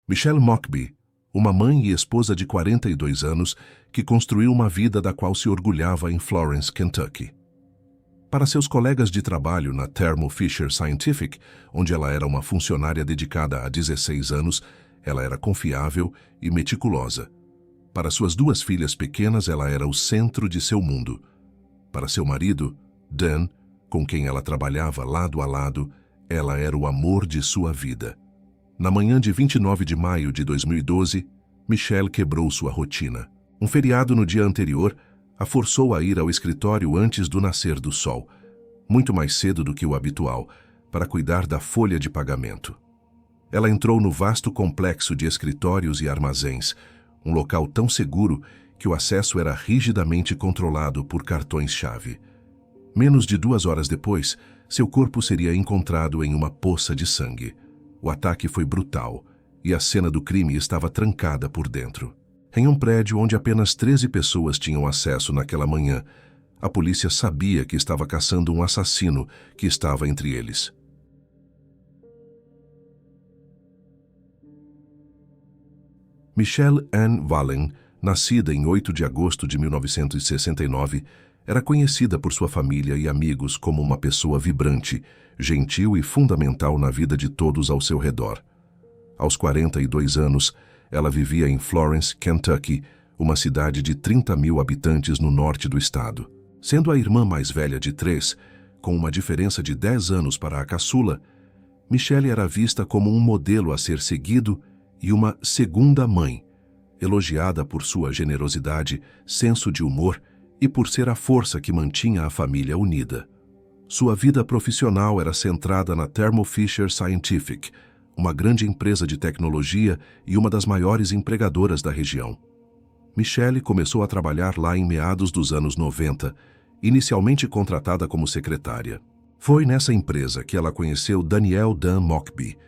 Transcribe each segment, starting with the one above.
Michelle Mockbee, uma mãe e esposa de 42 anos que construiu uma vida da qual se orgulhava em Florence, Kentucky. Para seus colegas de trabalho na Thermo Fisher Scientific, onde ela era uma funcionária dedicada há 16 anos, ela era confiável e meticulosa. Para suas duas filhas pequenas, ela era o centro de seu mundo. Para seu marido, Dan, com quem ela trabalhava lado a lado, ela era o amor de sua vida. Na manhã de 29 de maio de 2012, Michelle quebrou sua rotina. Um feriado no dia anterior a forçou a ir ao escritório antes do nascer do sol, muito mais cedo do que o habitual, para cuidar da folha de pagamento. Ela entrou no vasto complexo de escritórios e armazéns, um local tão seguro que o acesso era rigidamente controlado por cartões-chave. Menos de 2 horas depois, seu corpo seria encontrado em uma poça de sangue. O ataque foi brutal e a cena do crime estava trancada por dentro. Em um prédio onde apenas 13 pessoas tinham acesso naquela manhã, a polícia sabia que estava caçando um assassino que estava entre eles. Michelle Ann Wallen, nascida em 8 de agosto de 1969, era conhecida por sua família e amigos como uma pessoa vibrante, gentil e fundamental na vida de todos ao seu redor. Aos 42 anos, ela vivia em Florence, Kentucky, uma cidade de 30 mil habitantes no norte do estado. Sendo a irmã mais velha de 3, com uma diferença de 10 anos para a caçula, Michelle era vista como um modelo a ser seguido e uma segunda mãe, elogiada por sua generosidade, senso de humor e por ser a força que mantinha a família unida. Sua vida profissional era centrada na Thermo Fisher Scientific, uma grande empresa de tecnologia e uma das maiores empregadoras da região. Michelle começou a trabalhar lá em meados dos anos 90, inicialmente contratada como secretária. Foi nessa empresa que ela conheceu Daniel Dan Mockbee.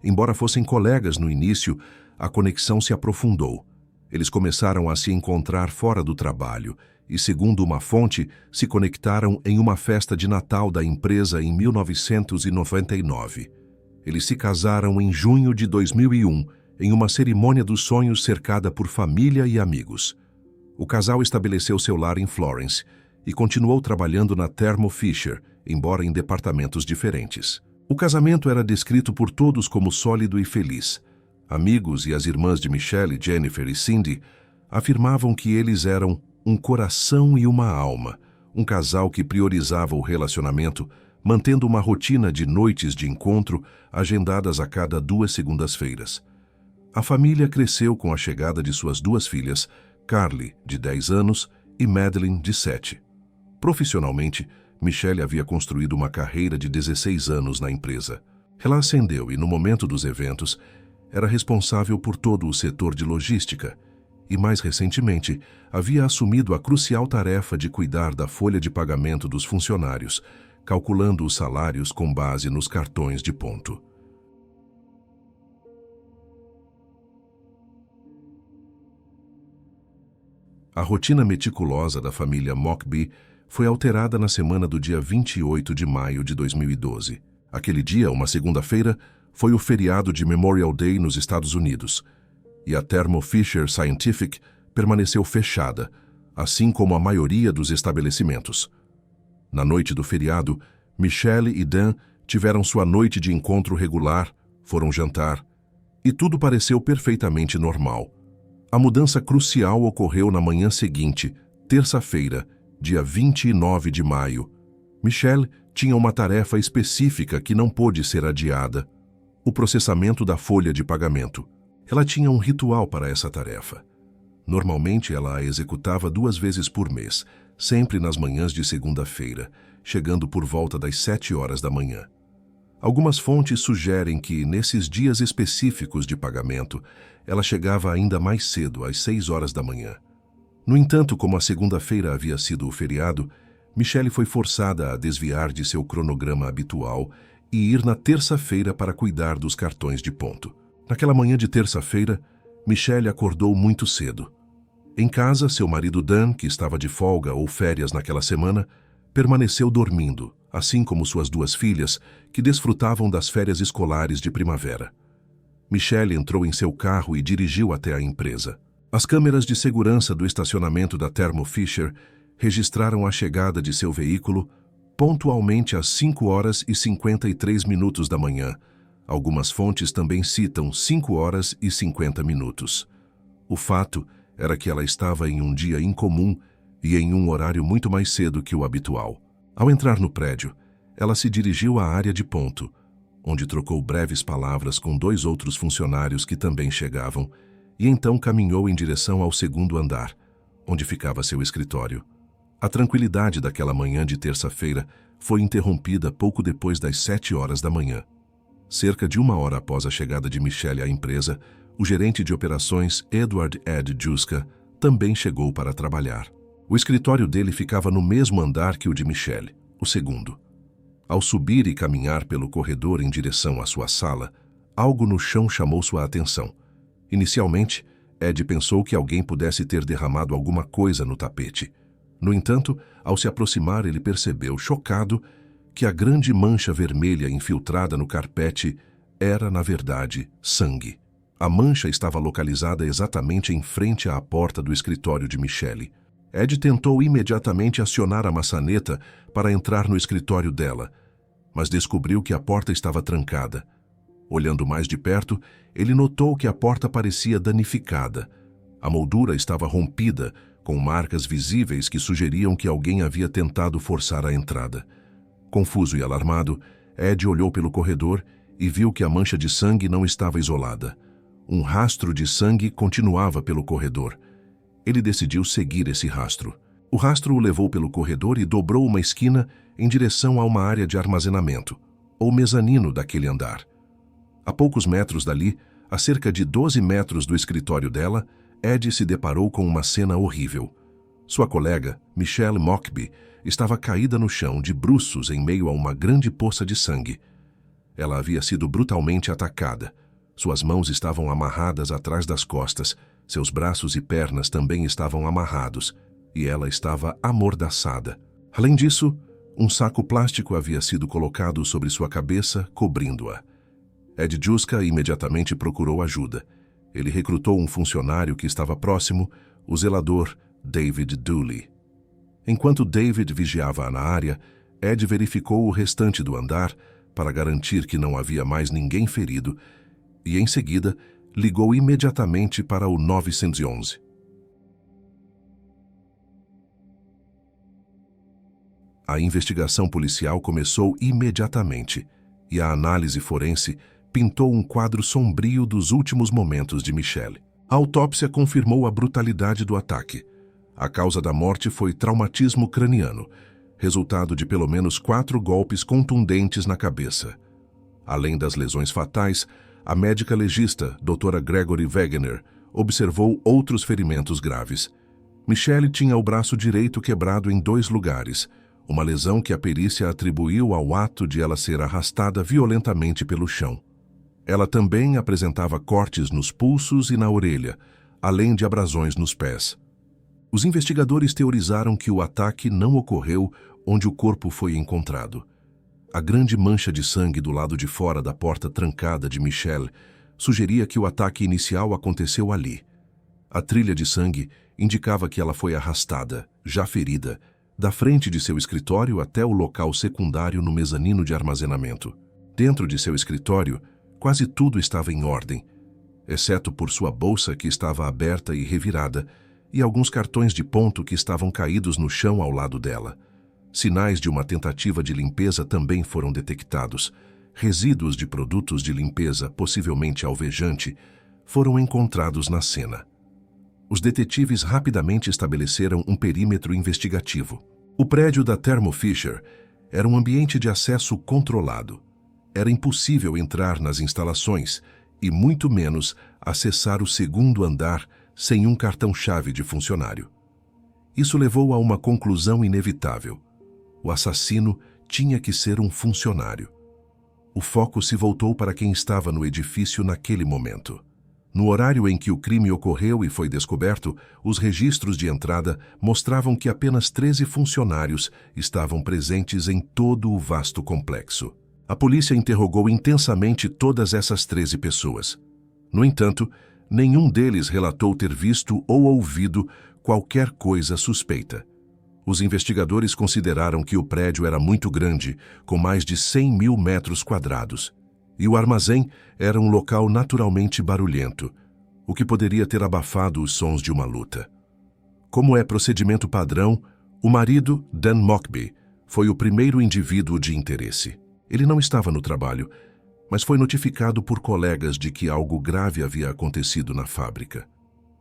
Embora fossem colegas no início, a conexão se aprofundou. Eles começaram a se encontrar fora do trabalho e, segundo uma fonte, se conectaram em uma festa de Natal da empresa em 1999. Eles se casaram em junho de 2001, em uma cerimônia dos sonhos cercada por família e amigos. O casal estabeleceu seu lar em Florence e continuou trabalhando na Thermo Fisher, embora em departamentos diferentes. O casamento era descrito por todos como sólido e feliz. Amigos e as irmãs de Michelle, Jennifer e Cindy afirmavam que eles eram um coração e uma alma, um casal que priorizava o relacionamento, mantendo uma rotina de noites de encontro agendadas a cada 2 segundas-feiras. A família cresceu com a chegada de suas 2 filhas, Carly, de 10 anos, e Madeline, de 7. Profissionalmente, Michelle havia construído uma carreira de 16 anos na empresa. Ela ascendeu e, no momento dos eventos, era responsável por todo o setor de logística e, mais recentemente, havia assumido a crucial tarefa de cuidar da folha de pagamento dos funcionários, calculando os salários com base nos cartões de ponto. A rotina meticulosa da família Mockbee foi alterada na semana do dia 28 de maio de 2012. Aquele dia, uma segunda-feira, foi o feriado de Memorial Day nos Estados Unidos, e a Thermo Fisher Scientific permaneceu fechada, assim como a maioria dos estabelecimentos. Na noite do feriado, Michelle e Dan tiveram sua noite de encontro regular, foram jantar, e tudo pareceu perfeitamente normal. A mudança crucial ocorreu na manhã seguinte, terça-feira, dia 29 de maio. Michelle tinha uma tarefa específica que não pôde ser adiada: o processamento da folha de pagamento. Ela tinha um ritual para essa tarefa. Normalmente, ela a executava 2 vezes por mês, sempre nas manhãs de segunda-feira, chegando por volta das 7 horas da manhã. Algumas fontes sugerem que, nesses dias específicos de pagamento, ela chegava ainda mais cedo, às 6 horas da manhã. No entanto, como a segunda-feira havia sido o feriado, Michelle foi forçada a desviar de seu cronograma habitual e ir na terça-feira para cuidar dos cartões de ponto. Naquela manhã de terça-feira, Michelle acordou muito cedo. Em casa, seu marido Dan, que estava de folga ou férias naquela semana, permaneceu dormindo, assim como suas 2 filhas, que desfrutavam das férias escolares de primavera. Michelle entrou em seu carro e dirigiu até a empresa. As câmeras de segurança do estacionamento da Thermo Fisher registraram a chegada de seu veículo pontualmente às 5h53 da manhã. Algumas fontes também citam 5h50. O fato era que ela estava em um dia incomum e em um horário muito mais cedo que o habitual. Ao entrar no prédio, ela se dirigiu à área de ponto, onde trocou breves palavras com 2 outros funcionários que também chegavam, e então caminhou em direção ao segundo andar, onde ficava seu escritório. A tranquilidade daquela manhã de terça-feira foi interrompida pouco depois das 7h da manhã. Cerca de 1 hora após a chegada de Michelle à empresa, o gerente de operações Edward Ed Juska também chegou para trabalhar. O escritório dele ficava no mesmo andar que o de Michelle, o segundo. Ao subir e caminhar pelo corredor em direção à sua sala, algo no chão chamou sua atenção. Inicialmente, Ed pensou que alguém pudesse ter derramado alguma coisa no tapete. No entanto, ao se aproximar, ele percebeu, chocado, que a grande mancha vermelha infiltrada no carpete era, na verdade, sangue. A mancha estava localizada exatamente em frente à porta do escritório de Michelle. Ed tentou imediatamente acionar a maçaneta para entrar no escritório dela, mas descobriu que a porta estava trancada. Olhando mais de perto, ele notou que a porta parecia danificada. A moldura estava rompida, com marcas visíveis que sugeriam que alguém havia tentado forçar a entrada. Confuso e alarmado, Ed olhou pelo corredor e viu que a mancha de sangue não estava isolada. Um rastro de sangue continuava pelo corredor. Ele decidiu seguir esse rastro. O rastro o levou pelo corredor e dobrou uma esquina em direção a uma área de armazenamento, ou mezanino daquele andar. A poucos metros dali, a cerca de 12 metros do escritório dela, Ed se deparou com uma cena horrível. Sua colega, Michelle Mockbee, estava caída no chão, de bruços, em meio a uma grande poça de sangue. Ela havia sido brutalmente atacada. Suas mãos estavam amarradas atrás das costas, seus braços e pernas também estavam amarrados, e ela estava amordaçada. Além disso, um saco plástico havia sido colocado sobre sua cabeça, cobrindo-a. Ed Juska imediatamente procurou ajuda. Ele recrutou um funcionário que estava próximo, o zelador David Dooley. Enquanto David vigiava na área, Ed verificou o restante do andar para garantir que não havia mais ninguém ferido e, em seguida, ligou imediatamente para o 911. A investigação policial começou imediatamente e a análise forense pintou um quadro sombrio dos últimos momentos de Michelle. A autópsia confirmou a brutalidade do ataque. A causa da morte foi traumatismo craniano, resultado de pelo menos 4 golpes contundentes na cabeça. Além das lesões fatais, a médica legista, Dra. Gregory Wegener, observou outros ferimentos graves. Michelle tinha o braço direito quebrado em 2 lugares, uma lesão que a perícia atribuiu ao ato de ela ser arrastada violentamente pelo chão. Ela também apresentava cortes nos pulsos e na orelha, além de abrasões nos pés. Os investigadores teorizaram que o ataque não ocorreu onde o corpo foi encontrado. A grande mancha de sangue do lado de fora da porta trancada de Michelle sugeria que o ataque inicial aconteceu ali. A trilha de sangue indicava que ela foi arrastada, já ferida, da frente de seu escritório até o local secundário no mezanino de armazenamento. Dentro de seu escritório, quase tudo estava em ordem, exceto por sua bolsa que estava aberta e revirada, e alguns cartões de ponto que estavam caídos no chão ao lado dela. Sinais de uma tentativa de limpeza também foram detectados. Resíduos de produtos de limpeza, possivelmente alvejante, foram encontrados na cena. Os detetives rapidamente estabeleceram um perímetro investigativo. O prédio da Thermo Fisher era um ambiente de acesso controlado. Era impossível entrar nas instalações e, muito menos, acessar o segundo andar sem um cartão-chave de funcionário. Isso levou a uma conclusão inevitável. O assassino tinha que ser um funcionário. O foco se voltou para quem estava no edifício naquele momento. No horário em que o crime ocorreu e foi descoberto, os registros de entrada mostravam que apenas 13 funcionários estavam presentes em todo o vasto complexo. A polícia interrogou intensamente todas essas 13 pessoas. No entanto, nenhum deles relatou ter visto ou ouvido qualquer coisa suspeita. Os investigadores consideraram que o prédio era muito grande, com mais de 100 mil metros quadrados, e o armazém era um local naturalmente barulhento, o que poderia ter abafado os sons de uma luta. Como é procedimento padrão, o marido, Dan Mockbee, foi o primeiro indivíduo de interesse. Ele não estava no trabalho, mas foi notificado por colegas de que algo grave havia acontecido na fábrica.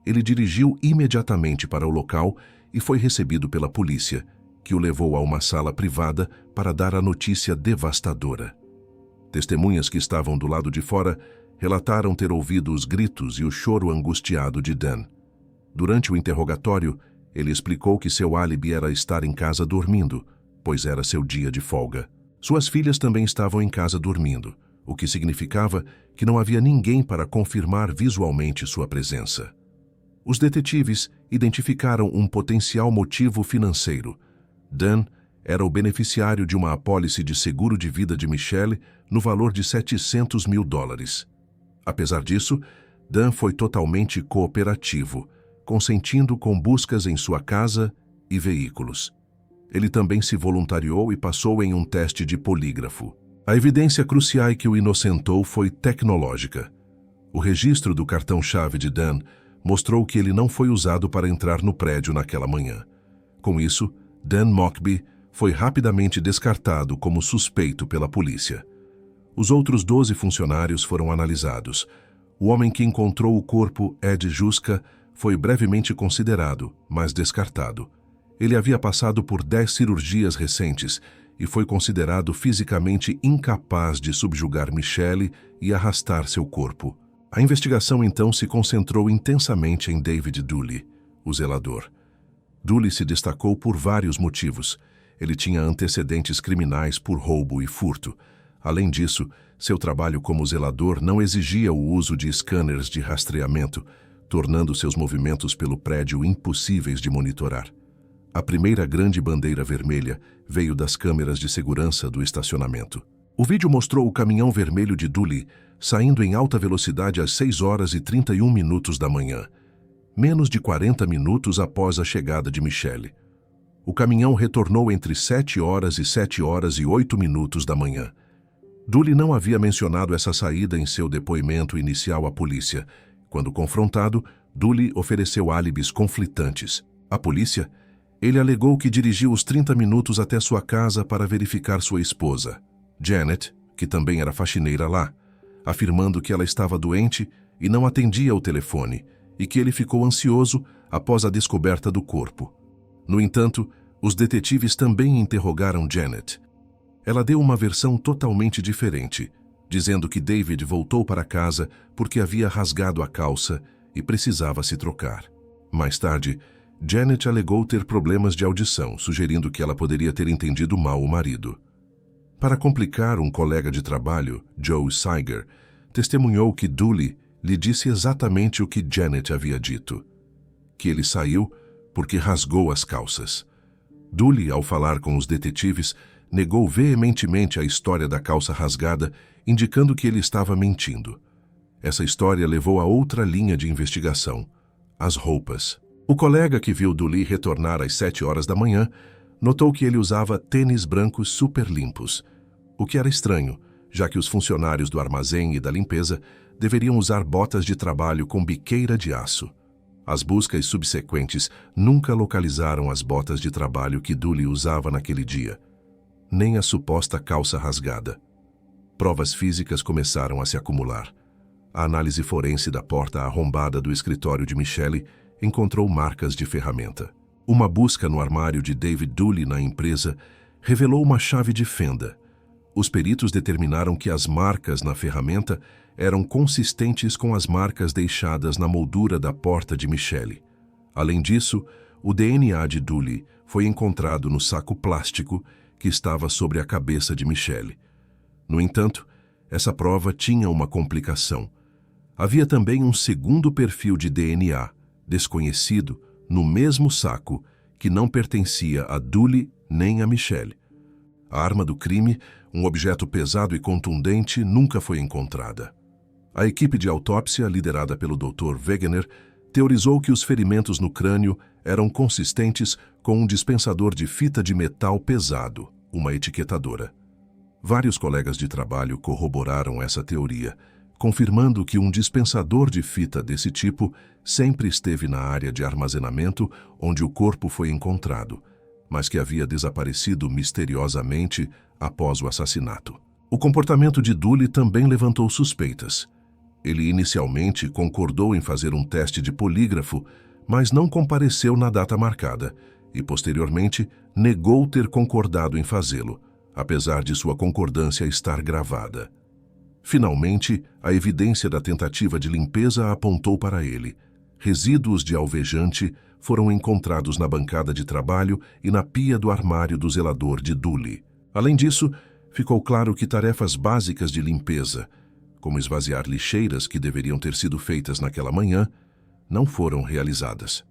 Ele dirigiu imediatamente para o local e foi recebido pela polícia, que o levou a uma sala privada para dar a notícia devastadora. Testemunhas que estavam do lado de fora relataram ter ouvido os gritos e o choro angustiado de Dan. Durante o interrogatório, ele explicou que seu álibi era estar em casa dormindo, pois era seu dia de folga. Suas filhas também estavam em casa dormindo, o que significava que não havia ninguém para confirmar visualmente sua presença. Os detetives identificaram um potencial motivo financeiro. Dan era o beneficiário de uma apólice de seguro de vida de Michelle no valor de $700 mil. Apesar disso, Dan foi totalmente cooperativo, consentindo com buscas em sua casa e veículos. Ele também se voluntariou e passou em um teste de polígrafo. A evidência crucial que o inocentou foi tecnológica. O registro do cartão-chave de Dan mostrou que ele não foi usado para entrar no prédio naquela manhã. Com isso, Dan Mockbee foi rapidamente descartado como suspeito pela polícia. Os outros 12 funcionários foram analisados. O homem que encontrou o corpo, Ed Juska, foi brevemente considerado, mas descartado. Ele havia passado por 10 cirurgias recentes e foi considerado fisicamente incapaz de subjugar Michelle e arrastar seu corpo. A investigação então se concentrou intensamente em David Dooley, o zelador. Dooley se destacou por vários motivos. Ele tinha antecedentes criminais por roubo e furto. Além disso, seu trabalho como zelador não exigia o uso de scanners de rastreamento, tornando seus movimentos pelo prédio impossíveis de monitorar. A primeira grande bandeira vermelha veio das câmeras de segurança do estacionamento. O vídeo mostrou o caminhão vermelho de Dooley saindo em alta velocidade às 6h31 da manhã, menos de 40 minutos após a chegada de Michelle. O caminhão retornou entre 7h e 7h08 da manhã. Dooley não havia mencionado essa saída em seu depoimento inicial à polícia. Quando confrontado, Dooley ofereceu álibis conflitantes. À polícia, ele alegou que dirigiu os 30 minutos até sua casa para verificar sua esposa, Janet, que também era faxineira lá, afirmando que ela estava doente e não atendia ao telefone, e que ele ficou ansioso após a descoberta do corpo. No entanto, os detetives também interrogaram Janet. Ela deu uma versão totalmente diferente, dizendo que David voltou para casa porque havia rasgado a calça e precisava se trocar. Mais tarde, Janet alegou ter problemas de audição, sugerindo que ela poderia ter entendido mal o marido. Para complicar, um colega de trabalho, Joe Siger, testemunhou que Dooley lhe disse exatamente o que Janet havia dito, que ele saiu porque rasgou as calças. Dooley, ao falar com os detetives, negou veementemente a história da calça rasgada, indicando que ele estava mentindo. Essa história levou a outra linha de investigação, as roupas. O colega que viu Dooley retornar às 7h da manhã notou que ele usava tênis brancos super limpos, o que era estranho, já que os funcionários do armazém e da limpeza deveriam usar botas de trabalho com biqueira de aço. As buscas subsequentes nunca localizaram as botas de trabalho que Dooley usava naquele dia, nem a suposta calça rasgada. Provas físicas começaram a se acumular. A análise forense da porta arrombada do escritório de Michelle encontrou marcas de ferramenta. Uma busca no armário de David Dooley na empresa revelou uma chave de fenda. Os peritos determinaram que as marcas na ferramenta eram consistentes com as marcas deixadas na moldura da porta de Michelle. Além disso, o DNA de Dooley foi encontrado no saco plástico que estava sobre a cabeça de Michelle. No entanto, essa prova tinha uma complicação. Havia também um segundo perfil de DNA, desconhecido, no mesmo saco, que não pertencia a Dooley nem a Michelle. A arma do crime, um objeto pesado e contundente, nunca foi encontrada. A equipe de autópsia, liderada pelo Dr. Wegener, teorizou que os ferimentos no crânio eram consistentes com um dispensador de fita de metal pesado, uma etiquetadora. Vários colegas de trabalho corroboraram essa teoria, confirmando que um dispensador de fita desse tipo sempre esteve na área de armazenamento onde o corpo foi encontrado, mas que havia desaparecido misteriosamente após o assassinato. O comportamento de Dooley também levantou suspeitas. Ele inicialmente concordou em fazer um teste de polígrafo, mas não compareceu na data marcada e, posteriormente, negou ter concordado em fazê-lo, apesar de sua concordância estar gravada. Finalmente, a evidência da tentativa de limpeza apontou para ele. Resíduos de alvejante foram encontrados na bancada de trabalho e na pia do armário do zelador de Dooley. Além disso, ficou claro que tarefas básicas de limpeza, como esvaziar lixeiras que deveriam ter sido feitas naquela manhã, não foram realizadas.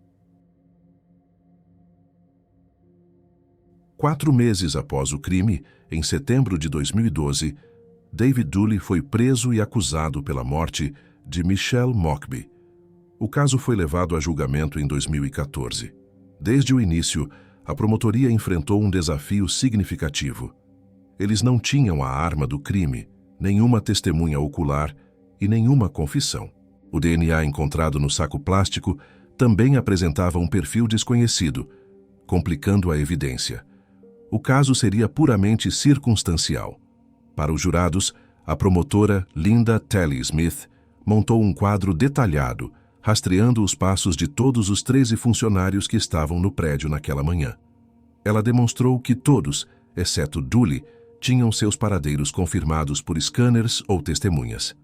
4 meses após o crime, em setembro de 2012, David Dooley foi preso e acusado pela morte de Michelle Mockbee. O caso foi levado a julgamento em 2014. Desde o início, a promotoria enfrentou um desafio significativo. Eles não tinham a arma do crime, nenhuma testemunha ocular e nenhuma confissão. O DNA encontrado no saco plástico também apresentava um perfil desconhecido, complicando a evidência. O caso seria puramente circunstancial. Para os jurados, a promotora Linda Talley Smith montou um quadro detalhado, rastreando os passos de todos os 13 funcionários que estavam no prédio naquela manhã. Ela demonstrou que todos, exceto Dooley, tinham seus paradeiros confirmados por scanners ou testemunhas.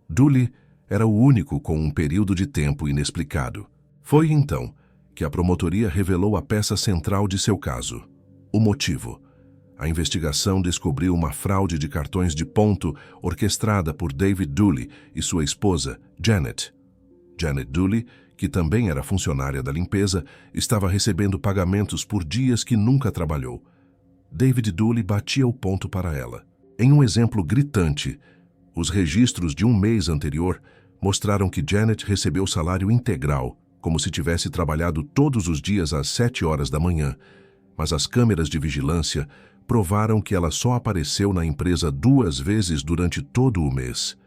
Dooley era o único com um período de tempo inexplicado. Foi então que a promotoria revelou a peça central de seu caso: o motivo. A investigação descobriu uma fraude de cartões de ponto orquestrada por David Dooley e sua esposa, Janet. Janet Dooley, que também era funcionária da limpeza, estava recebendo pagamentos por dias que nunca trabalhou. David Dooley batia o ponto para ela. Em um exemplo gritante, os registros de um mês anterior mostraram que Janet recebeu salário integral, como se tivesse trabalhado todos os dias às 7 horas da manhã, mas as câmeras de vigilância provaram que ela só apareceu na empresa 2 vezes durante todo o mês.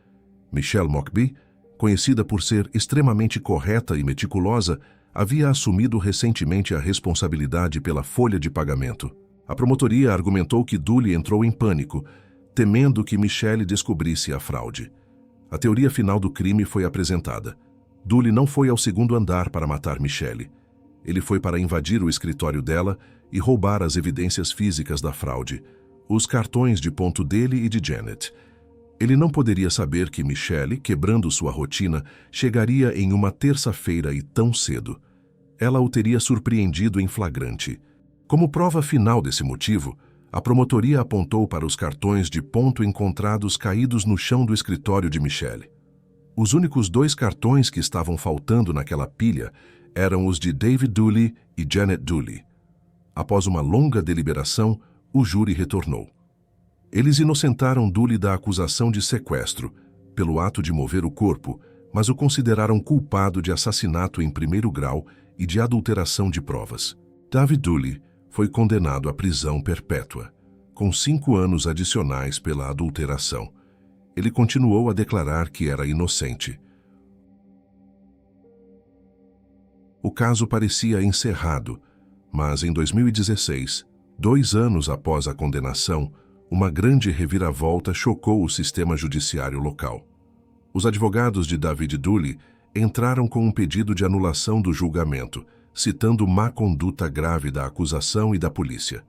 Michelle Mockbee, conhecida por ser extremamente correta e meticulosa, havia assumido recentemente a responsabilidade pela folha de pagamento. A promotoria argumentou que Dooley entrou em pânico, temendo que Michelle descobrisse a fraude. A teoria final do crime foi apresentada. Dooley não foi ao 2º andar para matar Michelle. Ele foi para invadir o escritório dela e roubar as evidências físicas da fraude, os cartões de ponto dele e de Janet. Ele não poderia saber que Michelle, quebrando sua rotina, chegaria em uma terça-feira e tão cedo. Ela o teria surpreendido em flagrante. Como prova final desse motivo, a promotoria apontou para os cartões de ponto encontrados caídos no chão do escritório de Michelle. Os únicos 2 cartões que estavam faltando naquela pilha eram os de David Dooley e Janet Dooley. Após uma longa deliberação, o júri retornou. Eles inocentaram Dooley da acusação de sequestro, pelo ato de mover o corpo, mas o consideraram culpado de assassinato em 1º grau e de adulteração de provas. David Dooley foi condenado à prisão perpétua, com 5 anos adicionais pela adulteração. Ele continuou a declarar que era inocente. O caso parecia encerrado, mas em 2016, 2 anos após a condenação, uma grande reviravolta chocou o sistema judiciário local. Os advogados de David Dooley entraram com um pedido de anulação do julgamento, citando má conduta grave da acusação e da polícia.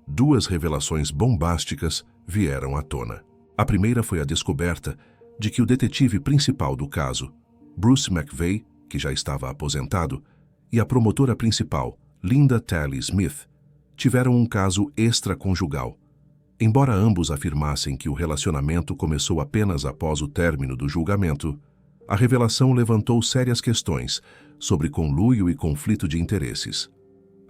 2 revelações bombásticas vieram à tona. A primeira foi a descoberta de que o detetive principal do caso, Bruce McVeigh, que já estava aposentado, e a promotora principal, Linda Talley Smith, tiveram um caso extraconjugal. Embora ambos afirmassem que o relacionamento começou apenas após o término do julgamento, a revelação levantou sérias questões sobre conluio e conflito de interesses.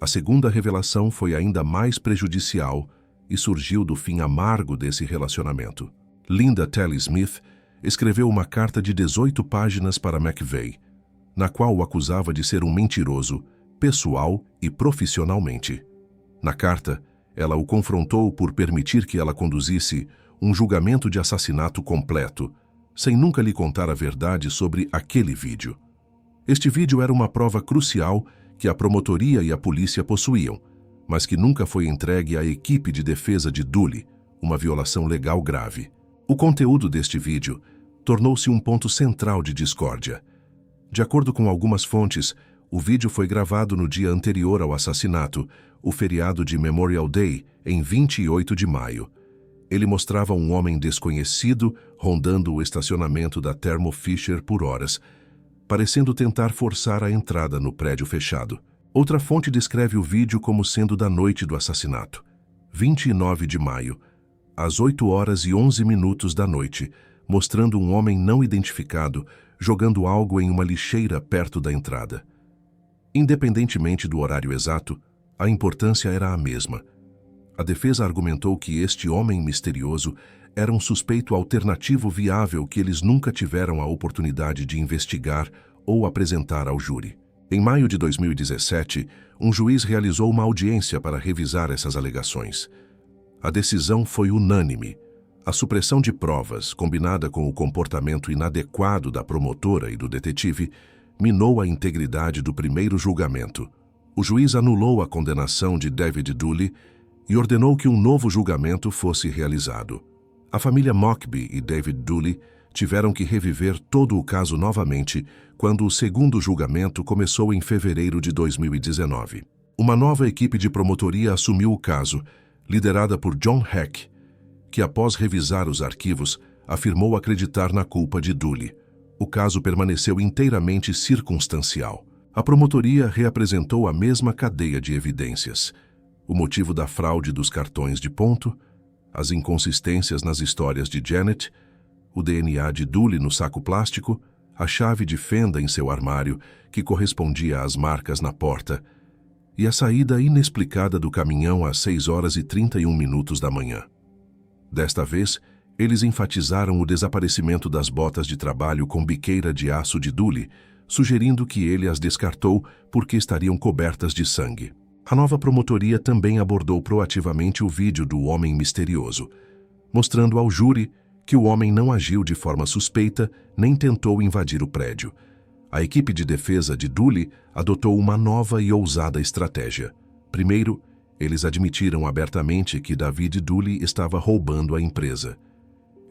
A segunda revelação foi ainda mais prejudicial e surgiu do fim amargo desse relacionamento. Linda Talley Smith escreveu uma carta de 18 páginas para McVeigh, na qual o acusava de ser um mentiroso, pessoal e profissionalmente. Na carta, ela o confrontou por permitir que ela conduzisse um julgamento de assassinato completo, sem nunca lhe contar a verdade sobre aquele vídeo. Este vídeo era uma prova crucial que a promotoria e a polícia possuíam, mas que nunca foi entregue à equipe de defesa de Dooley, uma violação legal grave. O conteúdo deste vídeo tornou-se um ponto central de discórdia. De acordo com algumas fontes, o vídeo foi gravado no dia anterior ao assassinato, o feriado de Memorial Day, em 28 de maio. Ele mostrava um homem desconhecido rondando o estacionamento da Thermo Fisher por horas, parecendo tentar forçar a entrada no prédio fechado. Outra fonte descreve o vídeo como sendo da noite do assassinato, 29 de maio, às 8h11 da noite, mostrando um homem não identificado jogando algo em uma lixeira perto da entrada. Independentemente do horário exato, a importância era a mesma. A defesa argumentou que este homem misterioso era um suspeito alternativo viável que eles nunca tiveram a oportunidade de investigar ou apresentar ao júri. Em maio de 2017, um juiz realizou uma audiência para revisar essas alegações. A decisão foi unânime. A supressão de provas, combinada com o comportamento inadequado da promotora e do detetive, minou a integridade do primeiro julgamento. O juiz anulou a condenação de David Dooley e ordenou que um novo julgamento fosse realizado. A família Mockbee e David Dooley tiveram que reviver todo o caso novamente quando o segundo julgamento começou em fevereiro de 2019. Uma nova equipe de promotoria assumiu o caso, liderada por John Heck, que após revisar os arquivos, afirmou acreditar na culpa de Dooley. O caso permaneceu inteiramente circunstancial. A promotoria reapresentou a mesma cadeia de evidências: o motivo da fraude dos cartões de ponto, as inconsistências nas histórias de Janet, o DNA de Dooley no saco plástico, a chave de fenda em seu armário, que correspondia às marcas na porta, e a saída inexplicada do caminhão às 6h31 da manhã. Desta vez, eles enfatizaram o desaparecimento das botas de trabalho com biqueira de aço de Dooley, sugerindo que ele as descartou porque estariam cobertas de sangue. A nova promotoria também abordou proativamente o vídeo do homem misterioso, mostrando ao júri que o homem não agiu de forma suspeita nem tentou invadir o prédio. A equipe de defesa de Dooley adotou uma nova e ousada estratégia. Primeiro, eles admitiram abertamente que David Dooley estava roubando a empresa.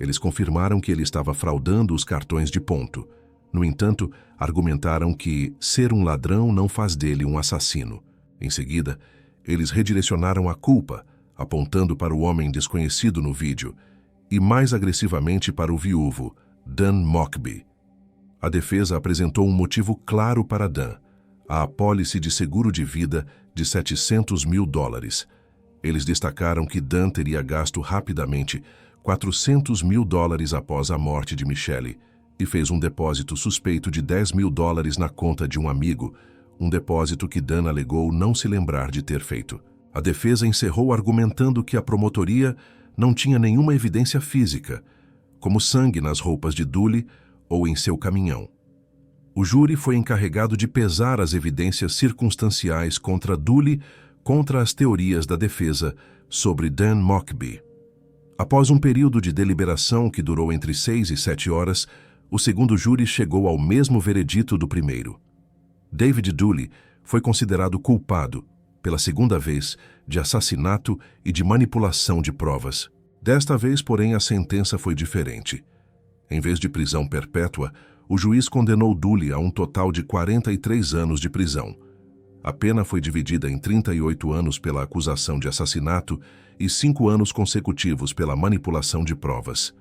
Eles confirmaram que ele estava fraudando os cartões de ponto. No entanto, argumentaram que ser um ladrão não faz dele um assassino. Em seguida, eles redirecionaram a culpa, apontando para o homem desconhecido no vídeo, e mais agressivamente para o viúvo, Dan Mockbee. A defesa apresentou um motivo claro para Dan: a apólice de seguro de vida de $700 mil. Eles destacaram que Dan teria gasto rapidamente $400 mil após a morte de Michelle e fez um depósito suspeito de $10 mil na conta de um amigo, um depósito que Dan alegou não se lembrar de ter feito. A defesa encerrou argumentando que a promotoria não tinha nenhuma evidência física, como sangue nas roupas de Dooley ou em seu caminhão. O júri foi encarregado de pesar as evidências circunstanciais contra Dooley contra as teorias da defesa sobre Dan Mockbee. Após um período de deliberação que durou entre 6 e 7 horas, o segundo júri chegou ao mesmo veredito do primeiro. David Dooley foi considerado culpado, pela segunda vez, de assassinato e de manipulação de provas. Desta vez, porém, a sentença foi diferente. Em vez de prisão perpétua, o juiz condenou Dooley a um total de 43 anos de prisão. A pena foi dividida em 38 anos pela acusação de assassinato e 5 anos consecutivos pela manipulação de provas.